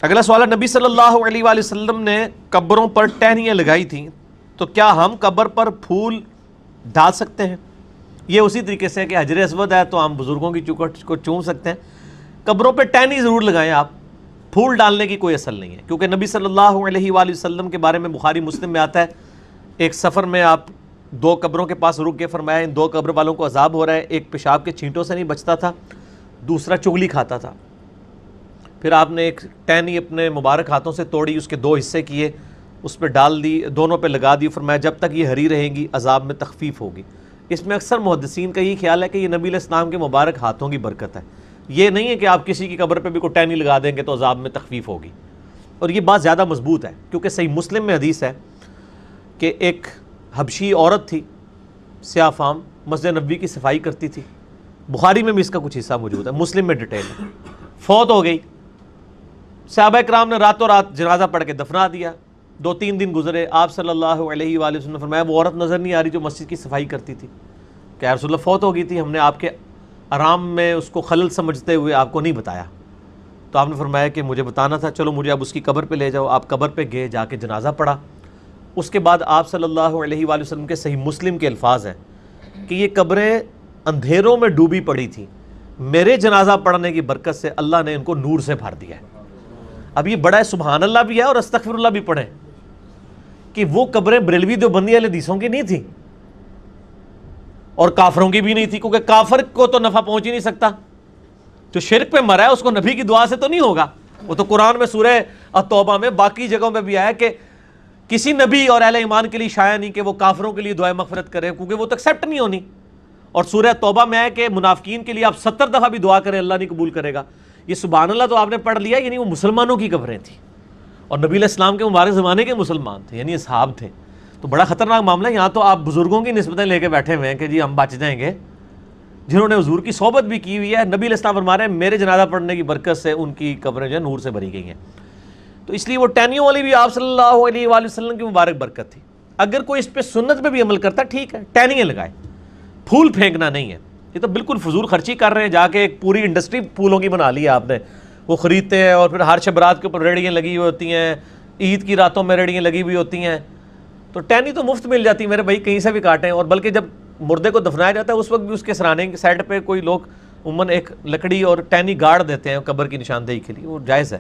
اگلا سوال ہے، نبی صلی اللہ علیہ وآلہ وسلم نے قبروں پر ٹہنیاں لگائی تھیں، تو کیا ہم قبر پر پھول ڈال سکتے ہیں؟ یہ اسی طریقے سے کہ حجر اسود ہے تو ہم بزرگوں کی چوکھٹ کو چوم سکتے ہیں، قبروں پہ ٹہنی ضرور لگائیں آپ، پھول ڈالنے کی کوئی اصل نہیں ہے، کیونکہ نبی صلی اللہ علیہ وآلہ وسلم کے بارے میں بخاری مسلم میں آتا ہے، ایک سفر میں آپ 2 قبروں کے پاس رک کے فرمایا ان 2 قبر والوں کو عذاب ہو رہا ہے، ایک پیشاب کے چھینٹوں سے نہیں بچتا تھا، دوسرا چغلی کھاتا تھا، پھر آپ نے ایک ٹہنی اپنے مبارک ہاتھوں سے توڑی، اس کے 2 حصے کیے، اس پہ ڈال دی، دونوں پہ لگا دی، فرمایا جب تک یہ ہری رہیں گی عذاب میں تخفیف ہوگی۔ اس میں اکثر محدثین کا یہ خیال ہے کہ یہ نبی علیہ السلام کے مبارک ہاتھوں کی برکت ہے، یہ نہیں ہے کہ آپ کسی کی قبر پہ بھی کوئی ٹہنی لگا دیں گے تو عذاب میں تخفیف ہوگی، اور یہ بات زیادہ مضبوط ہے، کیونکہ صحیح مسلم میں حدیث ہے کہ ایک حبشی عورت تھی سیاہ فام، مسجد نبوی کی صفائی کرتی تھی، بخاری میں بھی اس کا کچھ حصہ موجود ہے، مسلم میں ڈیٹیل ہے، فوت ہو گئی، صحابہ کرام نے راتوں رات جنازہ پڑھ کے دفنا دیا، 2-3 دن گزرے، آپ صلی اللہ علیہ وآلہ وسلم نے فرمایا وہ عورت نظر نہیں آ رہی جو مسجد کی صفائی کرتی تھی، کہ رسول اللہ فوت ہو گئی تھی، ہم نے آپ کے آرام میں اس کو خلل سمجھتے ہوئے آپ کو نہیں بتایا، تو آپ نے فرمایا کہ مجھے بتانا تھا، چلو مجھے اب اس کی قبر پہ لے جاؤ، آپ قبر پہ گئے، جا کے جنازہ پڑھا، اس کے بعد آپ صلی اللہ علیہ وآلہ وسلم کے صحیح مسلم کے الفاظ ہیں کہ یہ قبریں اندھیروں میں ڈوبی پڑی تھیں، میرے جنازہ پڑھنے کی برکت سے اللہ نے ان کو نور سے بھر دیا ہے۔ اب یہ بڑا ہے، سبحان اللہ بھی ہے اور استغفر اللہ بھی پڑھیں، کہ وہ قبریں بریلوی دیوبندی والے حدیثوں کی نہیں تھیں اور کافروں کی بھی نہیں تھی، کیونکہ کافر کو تو نفع پہنچ ہی نہیں سکتا، جو شرک پہ مرا ہے اس کو نبی کی دعا سے تو نہیں ہوگا، وہ تو قرآن میں سورہ التوبہ میں باقی جگہوں میں بھی آیا کہ کسی نبی اور اہل ایمان کے لیے شایع نہیں کہ وہ کافروں کے لیے دعائے مغفرت کرے، کیونکہ وہ تو ایکسیپٹ نہیں ہونی، اور سورہ توبہ میں ہے کہ منافقین کے لیے آپ 70 دفعہ بھی دعا کریں اللہ نہیں قبول کرے گا۔ یہ سبحان اللہ تو آپ نے پڑھ لیا، یعنی وہ مسلمانوں کی قبریں تھیں اور نبی علیہ السلام کے مبارک زمانے کے مسلمان تھے، یعنی اصحاب تھے، تو بڑا خطرناک معاملہ ہے۔ یہاں تو آپ بزرگوں کی نسبتیں لے کے بیٹھے ہوئے ہیں کہ جی ہم بچ جائیں گے، جنہوں نے حضور کی صحبت بھی کی ہوئی ہے، نبی علیہ السلام فرما رہے ہیں میرے جنازہ پڑھنے کی برکت سے ان کی قبریں جو ہے نور سے بھری گئی ہیں، تو اس لیے وہ ٹہنیوں والی بھی آپ صلی اللہ علیہ وآلہ وسلم کی مبارک برکت تھی۔ اگر کوئی اس پہ سنت پہ بھی عمل کرتا ٹھیک ہے، ٹہنیاں لگائے، پھول پھینکنا نہیں ہے، یہ تو بالکل فضول خرچی کر رہے ہیں، جا کے ایک پوری انڈسٹری پھولوں کی بنا لی ہے آپ نے، وہ خریدتے ہیں اور پھر ہر شب رات کے اوپر ریڑیاں لگی ہوئی ہوتی ہیں، عید کی راتوں میں ریڑیاں لگی ہوئی ہوتی ہیں، تو ٹہنی تو مفت مل جاتی ہے میرے بھائی، کہیں سے بھی کاٹیں، اور بلکہ جب مردے کو دفنایا جاتا ہے اس وقت بھی اس کے سرانے کی سائڈ پہ کوئی لوگ عموماً ایک لکڑی اور ٹہنی گاڑ دیتے ہیں قبر کی نشاندہی کے لیے، وہ جائز ہے۔